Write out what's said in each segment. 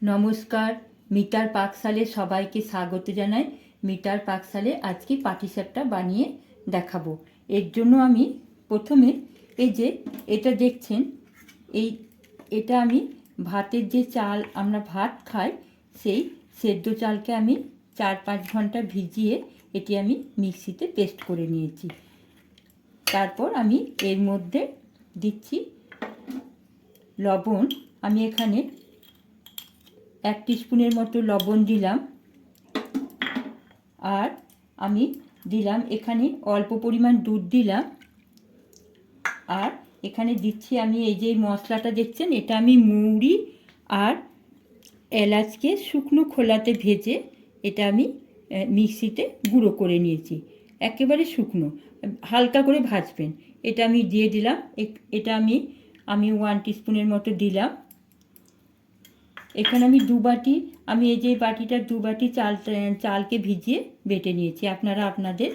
নমস্কার, মিতার পাকশালে সবাইকে স্বাগত জানাই। মিতার পাকশালে আজকে পাটিসাপটা বানিয়ে দেখাবো। এর জন্য আমি প্রথমে এই যে এটা দেখছেন, এটা আমি ভাতের যে চাল আমরা ভাত খাই সেই সেদ্ধ চালকে আমি 4-5 ঘন্টা ভিজিয়ে এটি আমি মিক্সিতে পেস্ট করে নিয়েছি। তারপর আমি এর মধ্যে দিচ্ছি লবণ। আমি এখানে 1 টিস্পুনের মতো লবণ দিলাম, আর আমি দিলাম এখানে অল্প পরিমাণ দুধ দিলাম, আর এখানে দিচ্ছি আমি এই যে মশলাটা দেখছেন, এটা আমি মৌরি আর এলাচকে শুকনো খোলাতে ভেজে এটা আমি মিক্সিতে গুঁড়ো করে নিয়েছি। একেবারে শুকনো, হালকা করে ভাজবেন। এটা আমি দিয়ে দিলাম। এটা আমি 1 টিস্পুনের মতো দিলাম। এখানে আমি 2 বাটি, আমি এই যে বাটিটা 2 বাটি চালকে ভিজিয়ে বেটে নিয়েছি। আপনারা আপনাদের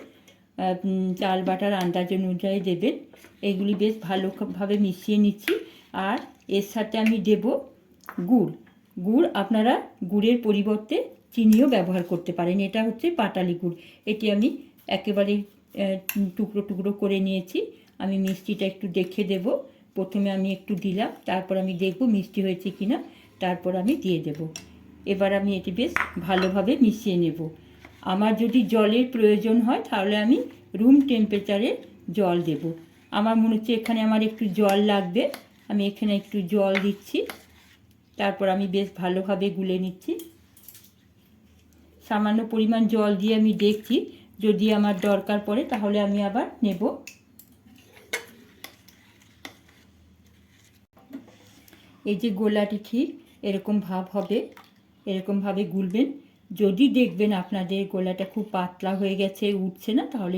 চাল বাটার আন্দাজ অনুযায়ী দেবেন। এগুলি বেশ ভালোভাবে মিশিয়ে নিচ্ছি। আর এর সাথে আমি দেব গুড়। আপনারা গুড়ের পরিবর্তে চিনিও ব্যবহার করতে পারেন। এটা হচ্ছে পাটালি গুড়। এটি আমি একেবারে টুকরো টুকরো করে নিয়েছি। আমি মিষ্টিটা একটু দেখে দেব। প্রথমে আমি একটু দিলাম, তারপর আমি দেখব মিষ্টি হয়েছে কিনা, তারপর আমি দিয়ে দেব। এবার আমি এটি বেশ ভালোভাবে মিশিয়ে নেব। আমার যদি জলের প্রয়োজন হয় তাহলে আমি রুম টেম্পারেচারে জল দেব। আমার মনে হচ্ছে এখানে আমার একটু জল লাগবে, আমি এখানে একটু জল দিচ্ছি। তারপর আমি বেশ ভালোভাবে গুলে নিচ্ছি। সামান্য পরিমাণ জল দিয়ে আমি দেখছি, যদি আমার দরকার পড়ে তাহলে আমি আবার নেব। এই যে গোলাটি ঠিক এরকম ভাব হবে, এরকমভাবে গুলবেন। যদি দেখবেন আপনাদের গোলাটা খুব পাতলা হয়ে গেছে, উঠছে না, তাহলে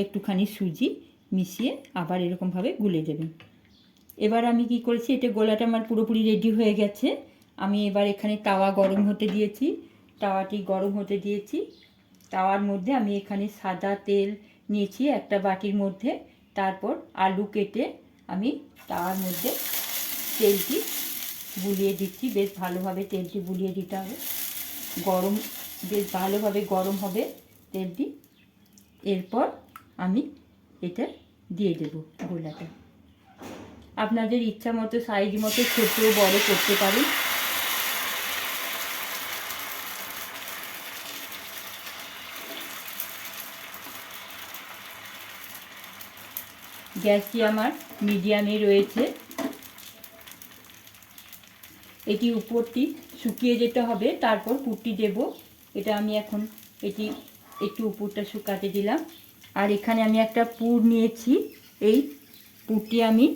একটুখানি সুজি মিশিয়ে আবার এরকমভাবে গুলে দেবেন। এবার আমি কি করেছি, এটা গোলাটা আমার পুরোপুরি রেডি হয়ে গেছে। আমি এবার এখানে তাওয়া গরম হতে দিয়েছি। তাওয়াটি গরম হতে দিয়েছি। তাওয়ার মধ্যে আমি এখানে সাদা তেল নিয়েছি একটা বাটির মধ্যে। তারপর আলু কেটে আমি তাওয়ার মধ্যে তেলটি বুলিয়ে দিচ্ছি। বেশ ভালোভাবে তেলটি বুলিয়ে দিতে হবে। বেশ ভালোভাবে গরম হবে তেলটি। এরপর আমি এটা দিয়ে দেব গোলাটা। আপনাদের ইচ্ছা মতো সাইজ মতো ছোটো বড় করতে পারেন। গ্যাসটি আমার মিডিয়ামে রয়েছে। এটি উপরটি শুকিয়ে যেতে হবে, তারপর পুরটি দেব। এটা আমি এখন এটি একটু উপরটা শুকাতে দিলাম। আর এখানে আমি একটা পুর নিয়েছি। এই পুরটি আমি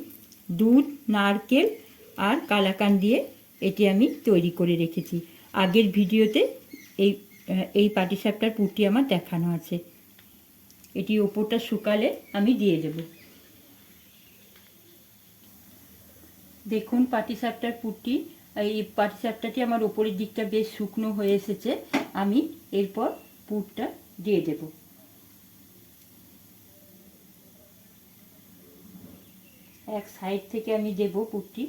দুধ, নারকেল আর কালাকান দিয়ে এটি আমি তৈরি করে রেখেছি। আগের ভিডিওতে এই পাটিসাপটার পুরটি আমার দেখানো আছে। এটি ওপরটা শুকালে আমি দিয়ে দেব। দেখুন পাটিসাপটার পুরটি, এই পাটিসাপটাটি আমার ওপরের দিকটা বেশ শুকনো হয়ে এসেছে। আমি এরপর পুরটা দিয়ে দেব। এক সাইড থেকে আমি দেব পুরটি।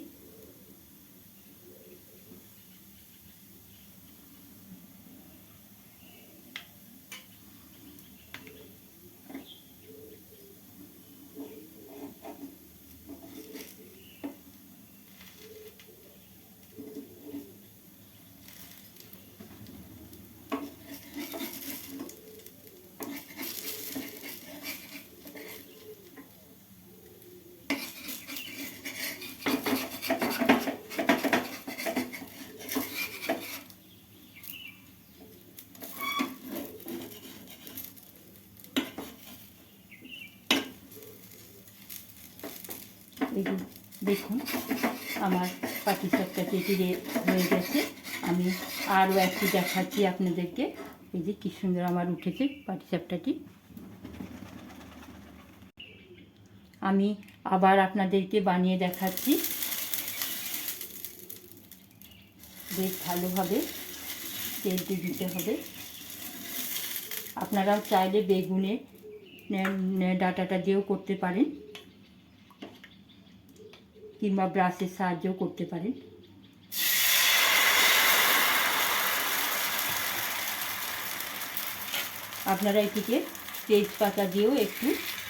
এই যে দেখুন আমার পাটিসাপটাটি হয়ে গেছে। আমি আরও একটি দেখাচ্ছি আপনাদেরকে। এই যে কী সুন্দর আমার উঠেছে পাটিসাপটাটি। আমি আবার আপনাদেরকে বানিয়ে দেখাচ্ছি। বেশ ভালোভাবে তেলটি দিতে হবে। আপনারাও চাইলে বেগুনের ডাঁটাটা দিয়েও করতে পারেন, কিংবা ব্রাশের সাহায্যেও করতে পারেন। আপনারা এটিকে তেজপাতা দিয়েও একটু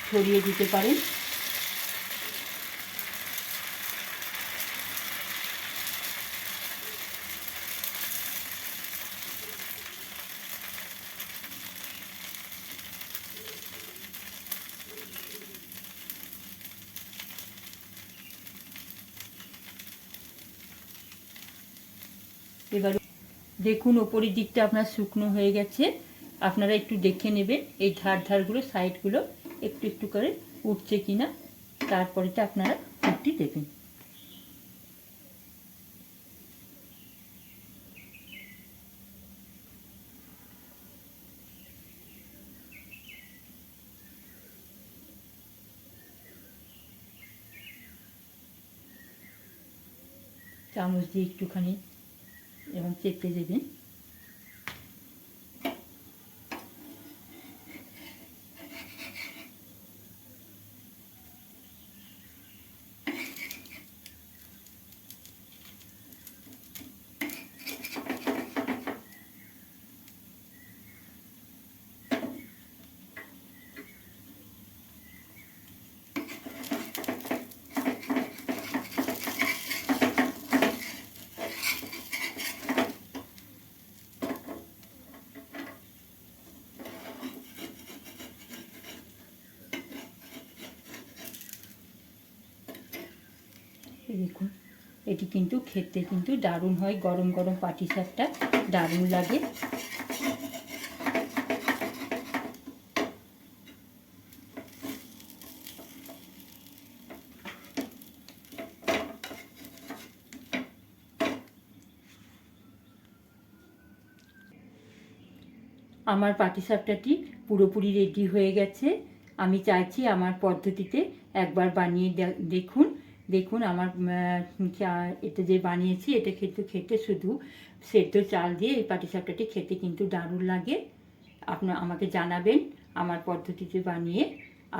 ছড়িয়ে দিতে পারেন। এবার দেখুন ওপরের দিকটা আপনার শুকনো হয়ে গেছে। আপনারা একটু দেখে নেবেন এই ধারগুলো, সাইডগুলো একটু একটু করে উঠছে কিনা, তারপরেতে আপনারা ফুটটি দেবেন। চামচ দিয়ে একটুখানি এবং চেপে দেবেন। দেখুন এটি কিন্তু খেতে কিন্তু দারুণ হয়, গরম গরম পাটিসাপটা দারুণ লাগে। আমার পাটিসাপটাটি পুরোপুরি রেডি হয়ে গেছে। আমি চাইছি আমার পদ্ধতিতে একবার বানিয়ে দেখুন। দেখুন আমার এটা যে বানিয়েছি এটা কিন্তু খেতে শুধু সেদ্ধ চাল দিয়ে এই পাটিসাপটাটি খেতে কিন্তু দারুণ লাগে। আমাকে জানাবেন আমার পদ্ধতিতে বানিয়ে।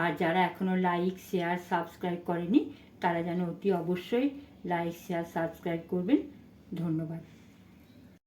আর যারা এখনও লাইক শেয়ার সাবস্ক্রাইব করেনি তারা যেন অতি অবশ্যই লাইক শেয়ার সাবস্ক্রাইব করবেন। ধন্যবাদ।